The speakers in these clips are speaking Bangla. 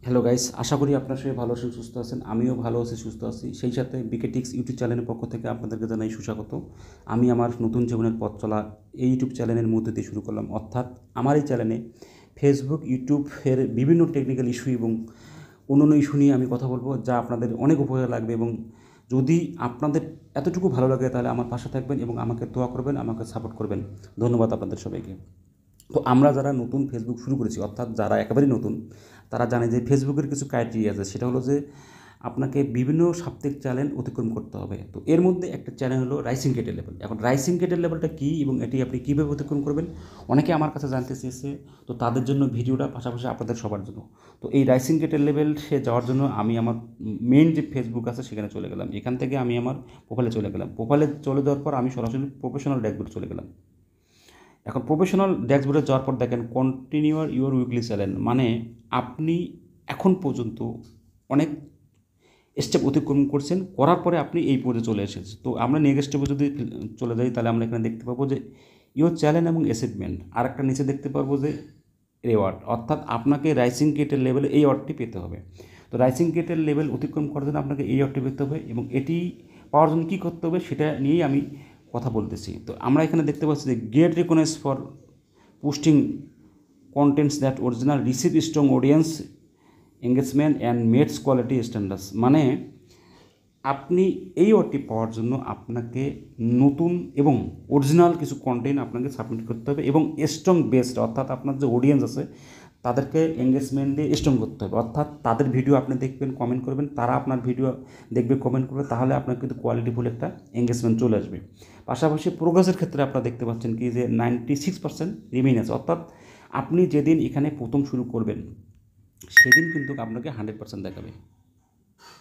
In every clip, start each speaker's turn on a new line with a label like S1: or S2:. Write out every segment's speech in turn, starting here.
S1: হ্যালো গাইস, আশা করি আপনার সবাই ভালো আছেন, সুস্থ আছেন। আমিও ভালো আছি, সুস্থ আছি। সেই সাথে বিকেটিক্স ইউটিউব চ্যানেলের পক্ষ থেকে আপনাদেরকে জানাই সুস্বাগত। আমি আমার নতুন জীবনের পথ চলা এই ইউটিউব চ্যানেলের মধ্যে দিয়ে শুরু করলাম। অর্থাৎ আমার এই চ্যানেলে ফেসবুক, ইউটিউবের বিভিন্ন টেকনিক্যাল ইস্যু এবং অন্যান্য ইস্যু নিয়ে আমি কথা বলবো, যা আপনাদের অনেক উপকার লাগবে। এবং যদি আপনাদের এতটুকু ভালো লাগে তাহলে আমার পাশে থাকবেন এবং আমাকে দোয়া করবেন, আমাকে সাপোর্ট করবেন। ধন্যবাদ আপনাদের সবাইকে। তো আমরা যারা নতুন ফেসবুক শুরু করেছি, অর্থাৎ যারা একেবারেই নতুন, তারা জানে যে ফেসবুকের কিছু ক্রাইটেরিয়া আছে। সেটা হলো যে আপনাকে বিভিন্ন সাপ্তাহিক চ্যানেল অতিক্রম করতে হবে। তো এর মধ্যে একটা চ্যানেল হলো রাইসিং গেটের লেভেল। এখন রাইসিং গেটের লেভেলটা কী এবং এটি আপনি কীভাবে অতিক্রম করবেন, অনেকে আমার কাছে জানতে চেয়েছে। তো তাদের জন্য ভিডিওটা, পাশাপাশি আপনাদের সবার জন্য। তো এই রাইসিং গেটের লেভেল সে যাওয়ার জন্য আমি আমার মেইন যে ফেসবুক আছে সেখানে চলে গেলাম। এখান থেকে আমি আমার প্রোফাইলে চলে গেলাম। প্রোফাইলে চলে যাওয়ার পর আমি সরাসরি প্রফেশনাল ড্যাশবোর্ডে চলে গেলাম। এখন প্রফেশনাল ড্যাশবোর্ডে যাওয়ার পর দেখেন কন্টিনিউ ইউর উইকলি চ্যালেঞ্জ, মানে আপনি এখন পর্যন্ত অনেক স্টেপ অতিক্রম করছেন, করার পরে আপনি এই পর্যায়ে চলে এসেছেন। তো আমরা নেক্সট স্টেপে যদি চলে যাই তাহলে আমরা এখানে দেখতে পাবো যে ইউর চ্যালেঞ্জ এবং অ্যাচিভমেন্ট, আর একটা নিচে দেখতে পারবো যে রেওয়ার্ড, অর্থাৎ আপনাকে রাইসিং গেটের লেভেলে এই অর্ডটি পেতে হবে। তো রাইসিং গেটের লেভেল অতিক্রম করার জন্য আপনাকে এই অর্ডটি পেতে হবে এবং এটি পাওয়ার জন্য কী করতে হবে সেটা নিয়েই আমি কথা বলতেছি। তো আমরা এখানে দেখতে পাচ্ছি যে get recognise for posting contents that original receive strong audience engagement and meets quality standards, মানে আপনি এই অর্ডটি পাওয়ার জন্য আপনাকে নতুন এবং অরিজিনাল কিছু কন্টেন্ট আপনাকে সাবমিট করতে হবে এবং স্ট্রং বেসড, অর্থাৎ আপনার যে অডিয়েন্স আছে তাদেরকে এঙ্গেজমেন্ট দিয়ে স্ট্রং করতে হবে। অর্থাৎ তাদের ভিডিও আপনি দেখবেন, কমেন্ট করবেন, তারা আপনার ভিডিও দেখবে, কমেন্ট করবে, তাহলে আপনার কিন্তু কোয়ালিটিফুল একটা এঙ্গেজমেন্ট চলে আসবে। পাশাপাশি প্রোগ্রেসের ক্ষেত্রে আপনারা দেখতে পাচ্ছেন কি যে 96% রিমেইন আছে। অর্থাৎ আপনি যেদিন এখানে প্রথম শুরু করবেন সেদিন কিন্তু আপনাকে 100% দেখাবে।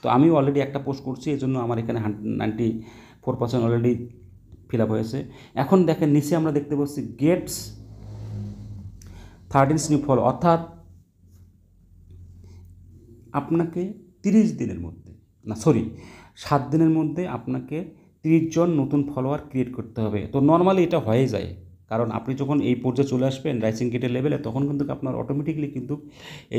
S1: তো আমি অলরেডি একটা পোস্ট করছি, এই জন্য আমার এখানে 94% অলরেডি ফিল আপ হয়েছে। এখন দেখেন নিচে আমরা দেখতে পাচ্ছি গেটস 13 নিউ ফলো, অর্থাৎ আপনাকে 30 দিনের মধ্যে, না সরি 7 দিনের মধ্যে আপনাকে 30 জন নতুন ফলোয়ার ক্রিয়েট করতে হবে। তো নর্মালি এটা হয়ে যায়, কারণ আপনি যখন এই পর্যায়ে চলে আসবেন রাইসিং গেটের লেভেলে, তখন কিন্তু আপনার অটোমেটিকলি কিন্তু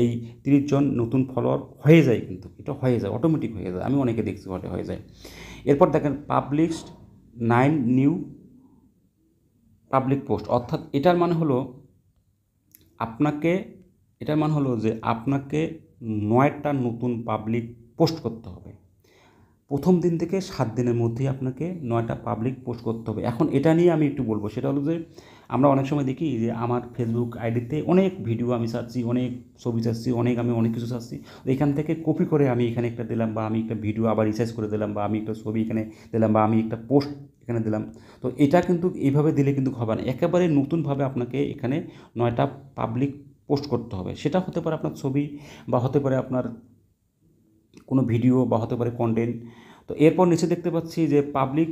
S1: এই 30 জন নতুন ফলোয়ার হয়ে যায়, কিন্তু এটা হয়ে যায়, অটোমেটিক হয়ে যায়। আমি অনেকে দেখছি হয়ে যায়। এরপর দেখেন পাবলিশড 9 নিউ পাবলিক পোস্ট, অর্থাৎ এটার মানে হলো আপনাকে, এটার মানে হলো যে আপনাকে 9টা নতুন পাবলিক পোস্ট করতে হবে। প্রথম দিন থেকে 7 দিনের মধ্যেই আপনাকে 9টা পাবলিক পোস্ট করতে হবে। এখন এটা নিয়ে আমি একটু বলবো, সেটা হলো যে আমরা অনেক সময় দেখি যে আমার ফেসবুক আইডিতে অনেক ভিডিও আমি ছাড়ছি, অনেক ছবি ছাড়ছি, আমি অনেক কিছু ছাড়ছি। তো এখান থেকে কপি করে আমি এখানে একটা দিলাম, বা আমি একটা ভিডিও আবার রিসার্চ করে দিলাম, বা আমি একটা ছবি এখানে দিলাম, বা আমি একটা পোস্ট এখানে দিলাম। তো এটা কিন্তু এইভাবে দিলে কিন্তু হবে না। একেবারে নতুনভাবে আপনাকে এখানে 9টা পাবলিক পোস্ট করতে হবে। সেটা হতে পারে আপনার ছবি, বা হতে পারে আপনার কোনো ভিডিও, বা হতে পারে কন্টেন্ট। তো এরপর নিচে দেখতে পাচ্ছি যে পাবলিক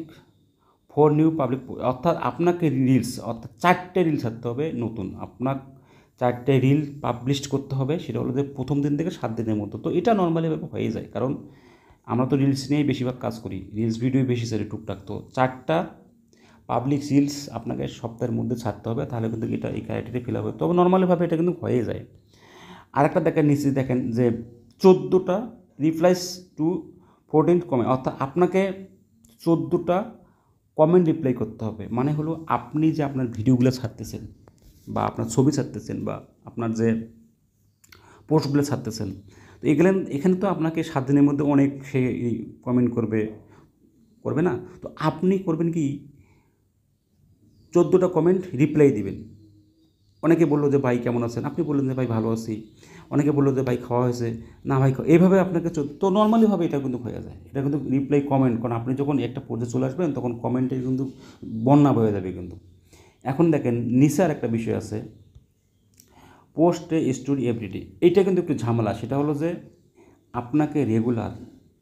S1: 4 নিউ পাবলিক, অর্থাৎ আপনাকে রিলস, অর্থাৎ 4টে রিল ছাড়তে হবে নতুন। আপনার 4টে রিল পাবলিশ করতে হবে, সেটা হলো যে প্রথম দিন থেকে 7 দিনের মধ্যে। তো এটা নর্মালিভাবে হয়ে যায়, কারণ আমরা তো রিলস নিয়েই বেশিরভাগ কাজ করি, রিলস ভিডিও বেশি ছাড়ি টুকটাক। তো 4টা পাবলিক রিলস আপনাকে সপ্তাহের মধ্যে ছাড়তে হবে, তাহলে কিন্তু এটা এই ক্রাইটেরিয়া ফিল আপ হবে। তবে নর্মালিভাবে এটা কিন্তু হয়ে যায়। আরেকটা দেখেন নিচে দেখেন যে 14টা রিপ্লাইস টু 14 কমেন্ট, অর্থাৎ আপনাকে 14টা কমেন্ট রিপ্লাই করতে হবে। মানে হলো আপনি যে আপনার ভিডিওগুলো ছাড়তেছেন, বা আপনার ছবি ছাড়তেছেন, বা আপনার যে পোস্টগুলো ছাড়তেছেন, তো এখানে তো আপনাকে 7 দিনের মধ্যে অনেক সে কমেন্ট করবে না। তো আপনি করবেন কি, 14টা কমেন্ট রিপ্লাই দিবেন। অনেকে বললো যে ভাই কেমন আছেন, আপনি বললেন যে ভাই ভালো আছি। অনেকে বললো যে ভাই খাওয়া হয়েছে, না ভাই এইভাবে আপনাকে তো নর্মালিভাবে এটা কিন্তু হয়ে যায়। এটা কিন্তু রিপ্লাই কমেন্ট, কারণ আপনি যখন একটা পর্যায়ে চলে আসবেন তখন কমেন্টে কিন্তু বন্যা হয়ে যাবে কিন্তু। এখন দেখেন নিচে আর একটা বিষয় আছে, পোস্ট এ স্টোরি এভরিডে। এইটা কিন্তু একটু ঝামেলা। সেটা হলো যে আপনাকে রেগুলার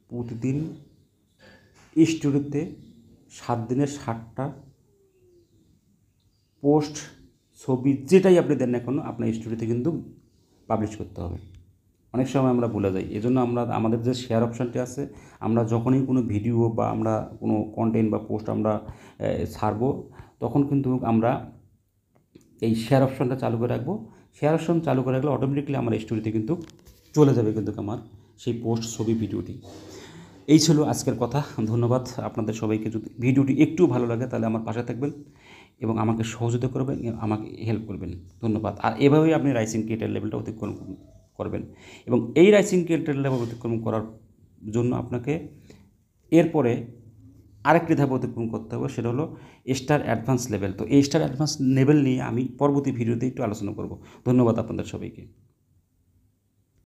S1: প্রতিদিন স্টোরিতে 7 দিনের 7টা পোস্ট, ছবি যেটাই আপনি দেন না কেন আপনার স্টোরিতে কিন্তু পাবলিশ করতে হবে। অনেক সময় আমরা ভুলে যাই, এজন্য আমরা আমাদের যে শেয়ার অপশানটি আছে, আমরা যখনই কোনো ভিডিও বা আমরা কোনো কন্টেন্ট বা পোস্ট আমরা ছাড়বো, তখন কিন্তু আমরা এই শেয়ার অপশানটা চালু করে রাখবো। শেয়ার অপশান চালু করে রাখলে অটোমেটিকলি আমার স্টোরিতে কিন্তু চলে যাবে কিন্তু আমার সেই পোস্ট ছবি ভিডিওটি। এই ছিল আজকের কথা। ধন্যবাদ আপনাদের সবাইকে। যদি ভিডিওটি একটু ভালো লাগে তাহলে আমার পাশে থাকবেন এবং আমাকে সহযোগিতা করবেন, আমাকে হেল্প করবেন। ধন্যবাদ। আর এভাবেই আপনি রাইজিং ক্রিয়েটর লেভেলটা অতিক্রম করবেন এবং এই রাইজিং ক্রিয়েটর লেভেল অতিক্রম করার জন্য আপনাকে এরপরে আরেকটি ধাপ অতিক্রম করতে হবে, সেটা হলো স্টার অ্যাডভান্স লেভেল। তো এই স্টার অ্যাডভান্স লেভেল নিয়ে আমি পরবর্তী ভিডিওতে একটু আলোচনা করব। ধন্যবাদ আপনাদের সবাইকে।